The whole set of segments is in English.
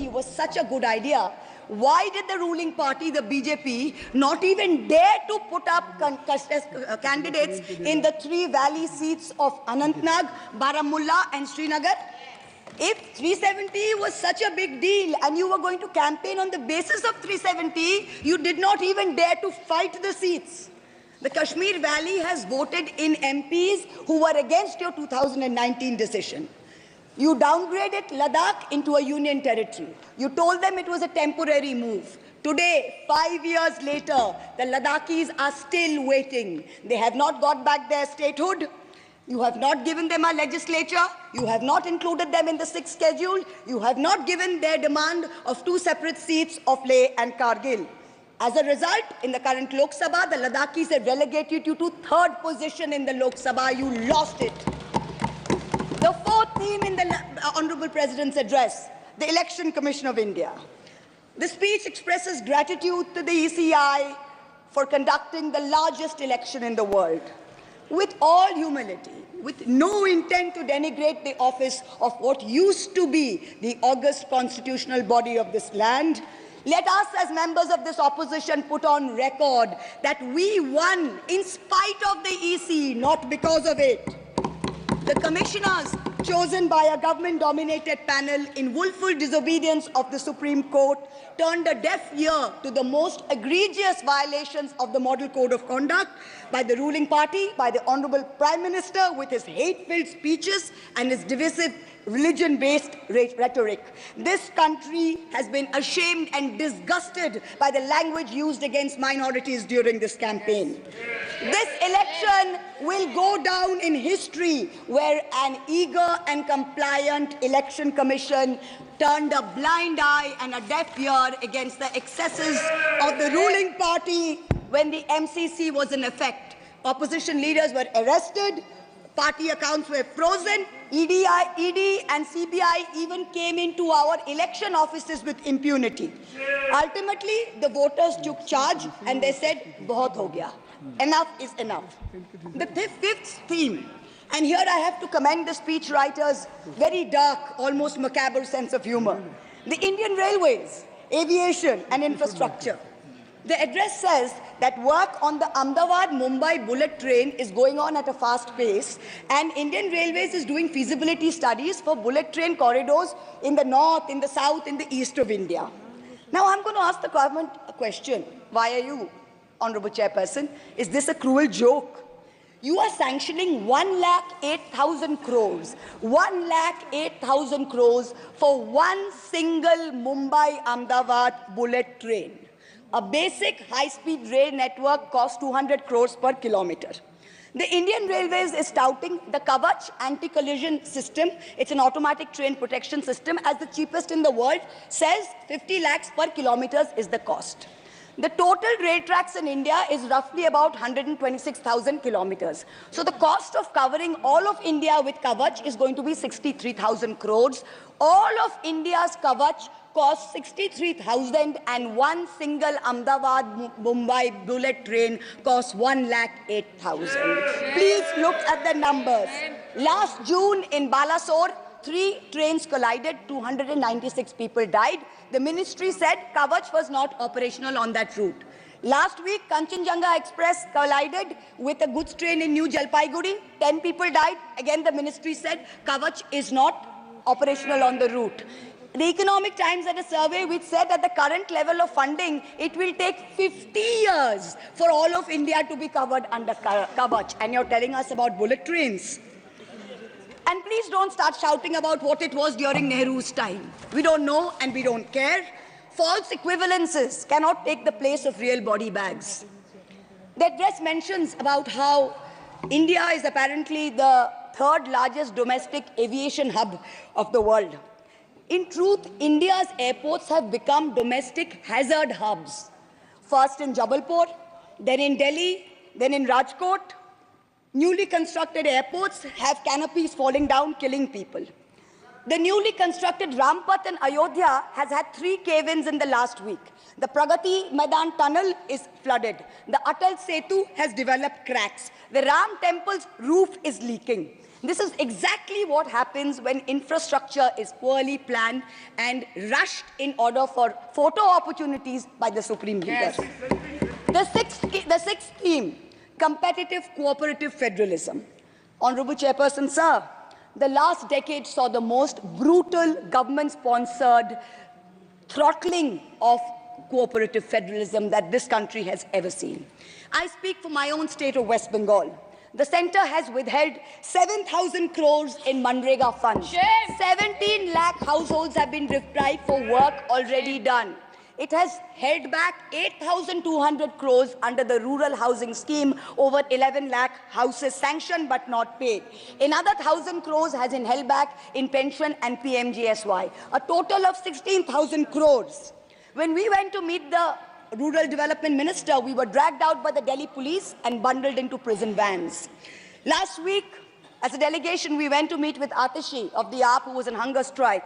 Kashmir was such a good idea, why did the ruling party, the BJP, not even dare to put up candidates in the 3 valley seats of Anantnag, Baramulla and Srinagar? If 370 was such a big deal and you were going to campaign on the basis of 370, you did not even dare to fight the seats. The Kashmir Valley has voted in MPs who were against your 2019 decision. You downgraded Ladakh into a union territory. You told them it was a temporary move. Today, 5 years later, the Ladakhis are still waiting. They have not got back their statehood. You have not given them a legislature. You have not included them in the 6th schedule. You have not given their demand of 2 separate seats of Leh and Kargil. As a result, in the current Lok Sabha, the Ladakhis have relegated you to 3rd position in the Lok Sabha. You lost it. The 4th theme in the Honorable President's address, the Election Commission of India. The speech expresses gratitude to the ECI for conducting the largest election in the world. With all humility, with no intent to denigrate the office of what used to be the august constitutional body of this land, let us as members of this opposition put on record that we won in spite of the EC, not because of it. The commissioners chosen by a government-dominated panel in willful disobedience of the Supreme Court turned a deaf ear to the most egregious violations of the Model Code of Conduct by the ruling party, by the Honorable Prime Minister with his hate-filled speeches and his divisive religion-based rhetoric. This country has been ashamed and disgusted by the language used against minorities during this campaign. This election will go down in history where an eager and compliant election commission turned a blind eye and a deaf ear against the excesses of the ruling party when the MCC was in effect. Opposition leaders were arrested, party accounts were frozen, ED and CBI even came into our election offices with impunity. Ultimately, the voters took charge and they said, "Bahut ho gaya. Enough is enough." The 5th theme, and here I have to commend the speechwriter's very dark, almost macabre sense of humor. The Indian Railways, aviation and infrastructure. The address says that work on the Ahmedabad-Mumbai bullet train is going on at a fast pace, and Indian Railways is doing feasibility studies for bullet train corridors in the north, in the south, in the east of India. Now I'm going to ask the government a question. Why are you, Honorable Chairperson? Is this a cruel joke? You are sanctioning 1,08,000 crores, 1,08,000 crores for one single Mumbai-Ahmedabad bullet train. A basic high-speed rail network costs 200 crores per kilometer. The Indian Railways is touting the Kavach anti-collision system. It's an automatic train protection system as the cheapest in the world, says 50 lakhs per kilometer is the cost. The total rail tracks in India is roughly about 126,000 kilometers. So the cost of covering all of India with Kavach is going to be 63,000 crores. All of India's Kavach costs 63,000 and one single Ahmedabad-Mumbai bullet train costs 1,08,000. Please look at the numbers. Last June in Balasore, 3 trains collided, 296 people died. The ministry said Kavach was not operational on that route. Last week, Kanchenjunga Express collided with a goods train in New Jalpaiguri. 10 people died. Again, the ministry said Kavach is not operational on the route. The Economic Times had a survey which said at the current level of funding, it will take 50 years for all of India to be covered under Kavach. And you're telling us about bullet trains. And please don't start shouting about what it was during Nehru's time. We don't know and we don't care. False equivalences cannot take the place of real body bags. The address mentions about how India is apparently the 3rd largest domestic aviation hub of the world. In truth, India's airports have become domestic hazard hubs. First in Jabalpur, then in Delhi, then in Rajkot. Newly constructed airports have canopies falling down, killing people. The newly constructed Rampat in Ayodhya has had 3 cave-ins in the last week. The Pragati Maidan tunnel is flooded. The Atal Setu has developed cracks. The Ram temple's roof is leaking. This is exactly what happens when infrastructure is poorly planned and rushed in order for photo opportunities by the supreme leaders. The sixth theme, competitive cooperative federalism. Honorable Chairperson, sir, the last decade saw the most brutal government-sponsored throttling of cooperative federalism that this country has ever seen. I speak for my own state of West Bengal. The centre has withheld 7,000 crores in Manrega funds. 17 lakh households have been deprived for work already done. It has held back 8,200 crores under the rural housing scheme, over 11 lakh houses sanctioned but not paid. Another 1,000 crores has been held back in pension and PMGSY. A total of 16,000 crores. When we went to meet the Rural Development Minister, we were dragged out by the Delhi police and bundled into prison vans. Last week, as a delegation, we went to meet with Atishi of the AAP, who was on hunger strike.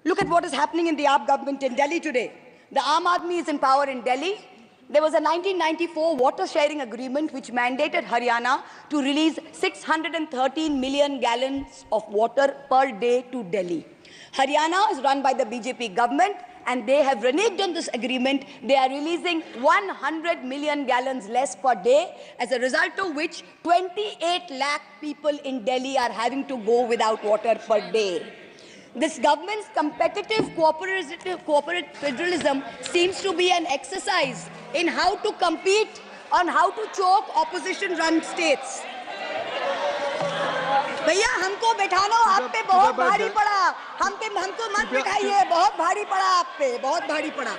Look at what is happening in the AAP government in Delhi today. The Aam Aadmi is in power in Delhi. There was a 1994 water sharing agreement which mandated Haryana to release 613 million gallons of water per day to Delhi. Haryana is run by the BJP government, and they have reneged on this agreement. They are releasing 100 million gallons less per day, as a result of which 28 lakh people in Delhi are having to go without water per day. This government's competitive cooperative federalism seems to be an exercise in how to compete on how to choke opposition-run states. भैया हमको बैठाना आप पे बहुत भारी पड़ा, हमको मत बिठाइए, बहुत भारी पड़ा आप पे, बहुत भारी पड़ा.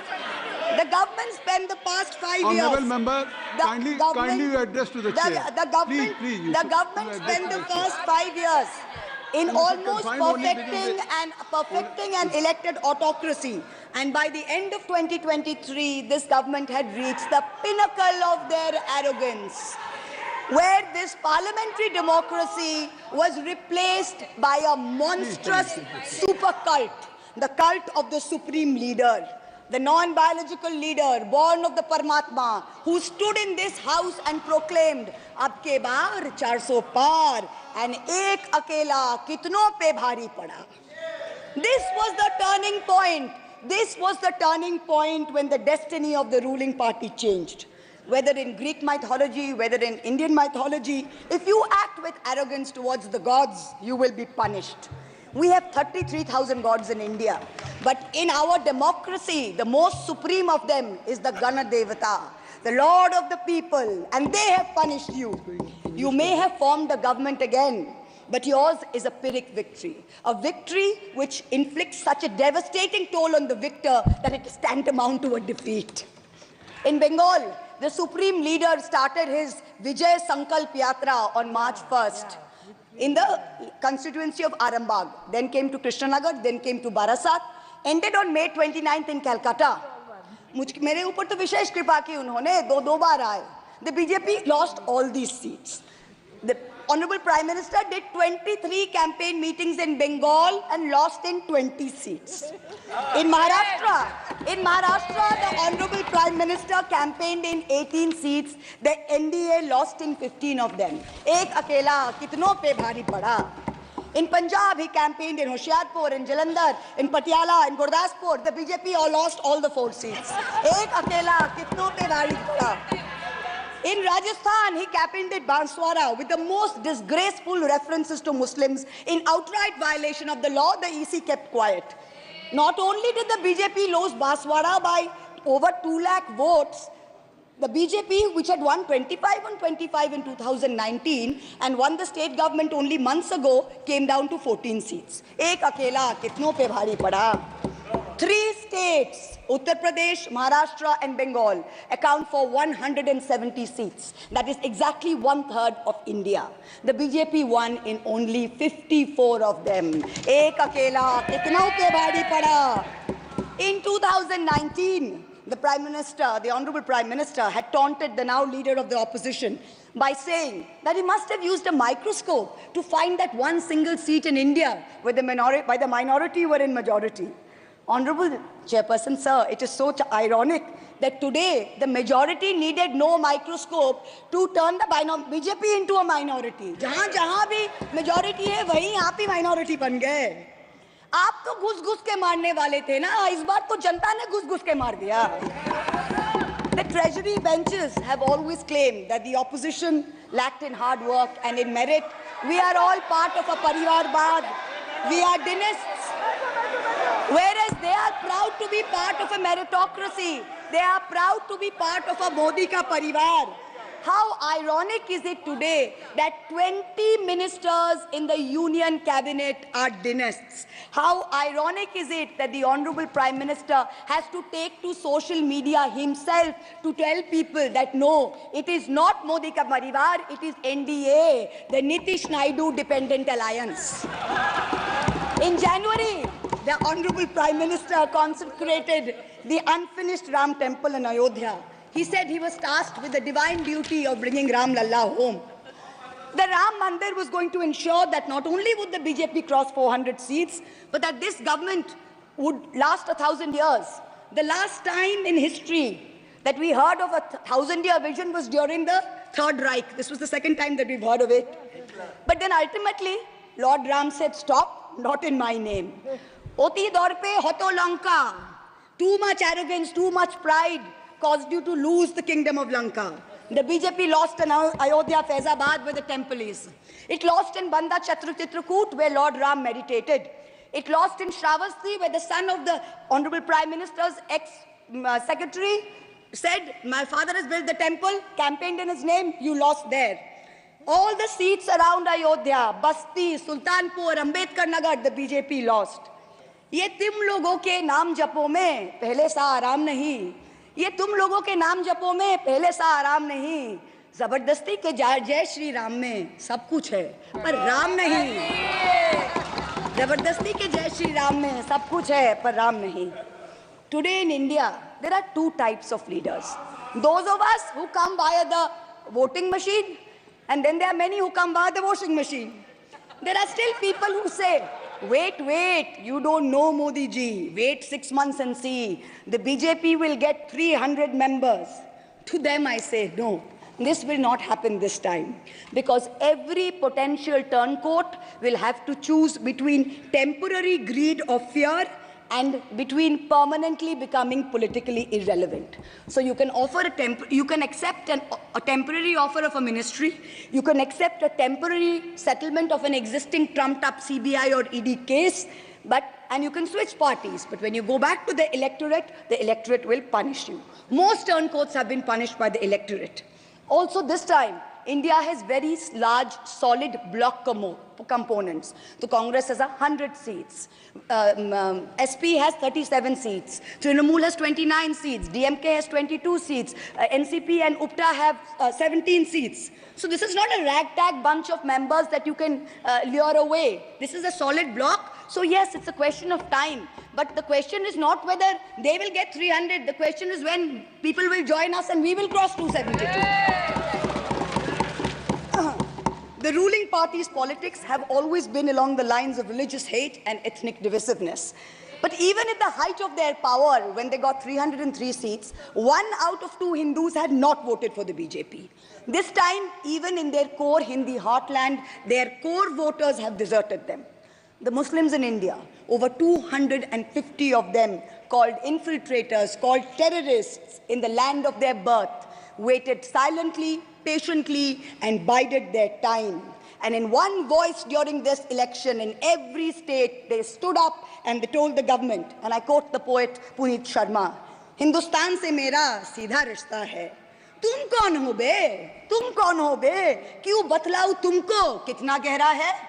The government spent the past 5 years. Honourable member, kindly address to the chair. The government spent the first 5 years in almost perfecting an elected autocracy. And by the end of 2023, this government had reached the pinnacle of their arrogance, where this parliamentary democracy was replaced by a monstrous super cult, the cult of the supreme leader, the non-biological leader born of the Paramatma, who stood in this house and proclaimed, "Abke baar 400 par, and ek akela kitno pe bhari pada." This was the turning point. This was the turning point when the destiny of the ruling party changed. Whether in Greek mythology, whether in Indian mythology, if you act with arrogance towards the gods, you will be punished. We have 33,000 gods in India, but in our democracy, the most supreme of them is the Gana Devata, the Lord of the people, and they have punished you. You may have formed a government again, but yours is a Pyrrhic victory, a victory which inflicts such a devastating toll on the victor that it is tantamount to a defeat. In Bengal, the supreme leader started his Vijay Sankalp Yatra on March 1st in the constituency of Arambagh, then came to Krishnanagar, then came to Barasat, ended on May 29th in Calcutta. मेरे ऊपर तो विशेष कृपा की उन्होंने, दो बार आए. The BJP lost all these seats. The Honorable Prime Minister did 23 campaign meetings in Bengal and lost in 20 seats. In Maharashtra, the Honorable Prime Minister campaigned in 18 seats. The NDA lost in 15 of them. Ek akela kitno pe bhari pada. In Punjab, he campaigned in Hoshiarpur, in Jalandhar, in Patiala, in Gurdaspur. The BJP lost all the 4 seats. Ek akela kitno pe bhari pada. In Rajasthan, he campaigned at Banswara with the most disgraceful references to Muslims. In outright violation of the law, the EC kept quiet. Not only did the BJP lose Banswara by over 2 lakh votes, the BJP, which had won 25 on 25 in 2019 and won the state government only months ago, came down to 14 seats. Ek akela kitno pe bhari pada. 3 states, Uttar Pradesh, Maharashtra and Bengal, account for 170 seats. That is exactly 1/3 of India. The BJP won in only 54 of them. Ek akela kitno pe bhari pada. In 2019, the Prime Minister, the Honorable Prime Minister, had taunted the now leader of the opposition by saying that he must have used a microscope to find that one single seat in India where the minority were in majority. Honorable Chairperson, sir, it is so ironic that today the majority needed no microscope to turn the BJP into a minority. जहाँ जहाँ भी majority है वहीं आप ही minority बन गए. आप तो घुस-घुस के मारने वाले थे ना, इस बार तो जनता ने घुस-घुस के मार दिया. The treasury benches have always claimed that the opposition lacked in hard work and in merit. We are all part of a Parivarvad. We are dynasts. Whereas they are proud to be part of a meritocracy. They are proud to be part of a Modi ka parivar. How ironic is it today that 20 ministers in the union cabinet are dynasts? How ironic is it that the Honorable Prime Minister has to take to social media himself to tell people that no, it is not Modi ka parivar, it is NDA, the Nitish Naidu Dependent Alliance. In January, the Honorable Prime Minister consecrated the unfinished Ram temple in Ayodhya. He said he was tasked with the divine duty of bringing Ram Lalla home. The Ram Mandir was going to ensure that not only would the BJP cross 400 seats, but that this government would last 1,000 years. The last time in history that we heard of a 1,000-year vision was during the Third Reich. This was the second time that we've heard of it. But then ultimately, Lord Ram said, stop, not in my name. Oti dorpe hoto Lanka. Too much arrogance, too much pride caused you to lose the kingdom of Lanka. The BJP lost in Ayodhya, Faizabad, where the temple is. It lost in Banda Chitrakoot, where Lord Ram meditated. It lost in Shravasti, where the son of the Honorable Prime Minister's ex-secretary said, my father has built the temple, campaigned in his name, you lost there. All the seats around Ayodhya, Basti, Sultanpur, Ambedkar Nagar, the BJP lost. ये तुम लोगों के नाम जपो में पहले सा आराम नहीं. ये तुम लोगों के नाम जपो में पहले सा आराम नहीं. जबरदस्ती के जय श्री राम में सब कुछ है पर राम नहीं. जबरदस्ती के जय श्री राम में सब कुछ है पर राम नहीं. Today in India, there are two types of leaders. Those of us who come via the voting machine, and then there are many who come via the washing machine. There are still people who say, wait, you don't know Modi ji. Wait 6 months and see. The BJP will get 300 members. To them I say, no, this will not happen this time. Because every potential turncoat will have to choose between temporary greed or fear and between permanently becoming politically irrelevant. So you can offer you can accept a temporary offer of a ministry, you can accept a temporary settlement of an existing trumped-up CBI or ED case, and you can switch parties. But when you go back to the electorate will punish you. Most turncoats have been punished by the electorate. Also this time, India has very large, solid block components. The Congress has 100 seats. SP has 37 seats. Trinamool has 29 seats. DMK has 22 seats. NCP and UPTA have 17 seats. So this is not a ragtag bunch of members that you can lure away. This is a solid block. So yes, it's a question of time. But the question is not whether they will get 300. The question is when people will join us and we will cross 272. The ruling party's politics have always been along the lines of religious hate and ethnic divisiveness. But even at the height of their power, when they got 303 seats, 1 out of 2 Hindus had not voted for the BJP. This time, even in their core Hindi heartland, their core voters have deserted them. The Muslims in India, over 250 of them, called infiltrators, called terrorists in the land of their birth, waited silently, patiently, and bided their time. And in one voice during this election, in every state, they stood up and they told the government, and I quote the poet Puneet Sharma, Hindustan se mera seedha rishta hai. Tum kaun ho be? Tum kaun ho be? Kyun batlau tumko? Kitna gehra hai?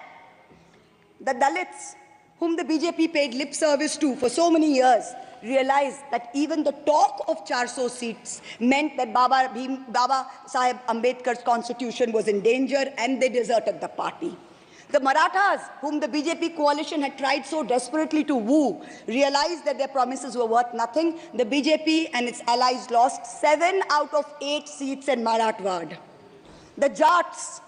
The Dalits, whom the BJP paid lip service to for so many years, realized that even the talk of 400 seats meant that Baba Sahib Ambedkar's constitution was in danger, and they deserted the party. The Marathas, whom the BJP coalition had tried so desperately to woo, realized that their promises were worth nothing. The BJP and its allies lost 7 out of 8 seats in Marathwad. The Jats,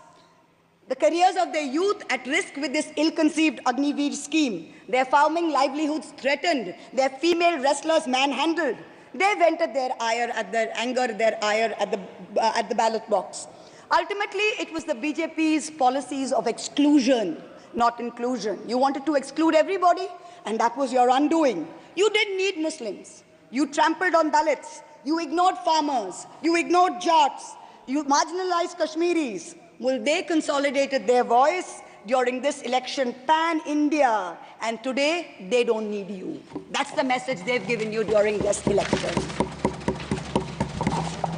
the careers of their youth at risk with this ill-conceived Agniveer scheme. Their farming livelihoods threatened, their female wrestlers manhandled. They vented their ire at their anger, their ire at the ballot box. Ultimately, it was the BJP's policies of exclusion, not inclusion. You wanted to exclude everybody, and that was your undoing. You didn't need Muslims. You trampled on Dalits. You ignored farmers. You ignored Jats. You marginalized Kashmiris. Well, they consolidated their voice during this election pan-India. And today, they don't need you. That's the message they've given you during this election.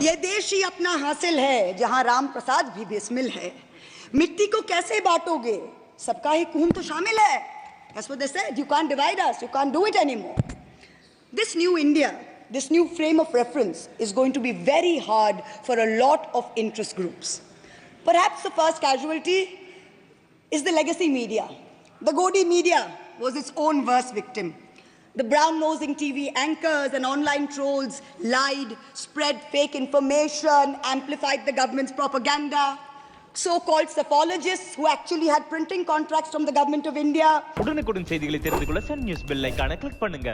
ये देश ही अपना हासिल है जहां राम प्रसाद भी बिस्मिल है मिट्टी को कैसे बांटोगे सबका ही खून तो शामिल है That's what they said. You can't divide us. You can't do it anymore. This new India, this new frame of reference is going to be very hard for a lot of interest groups. Perhaps the first casualty is the legacy media. The Godi media was its own worst victim. The brown-nosing TV anchors and online trolls lied, spread fake information, amplified the government's propaganda. So-called psephologists who actually had printing contracts from the government of India. உடனுக்குடன் செய்திகளை தெரிந்து கொள்ள Sun news bell ஐகானை click பண்ணுங்க.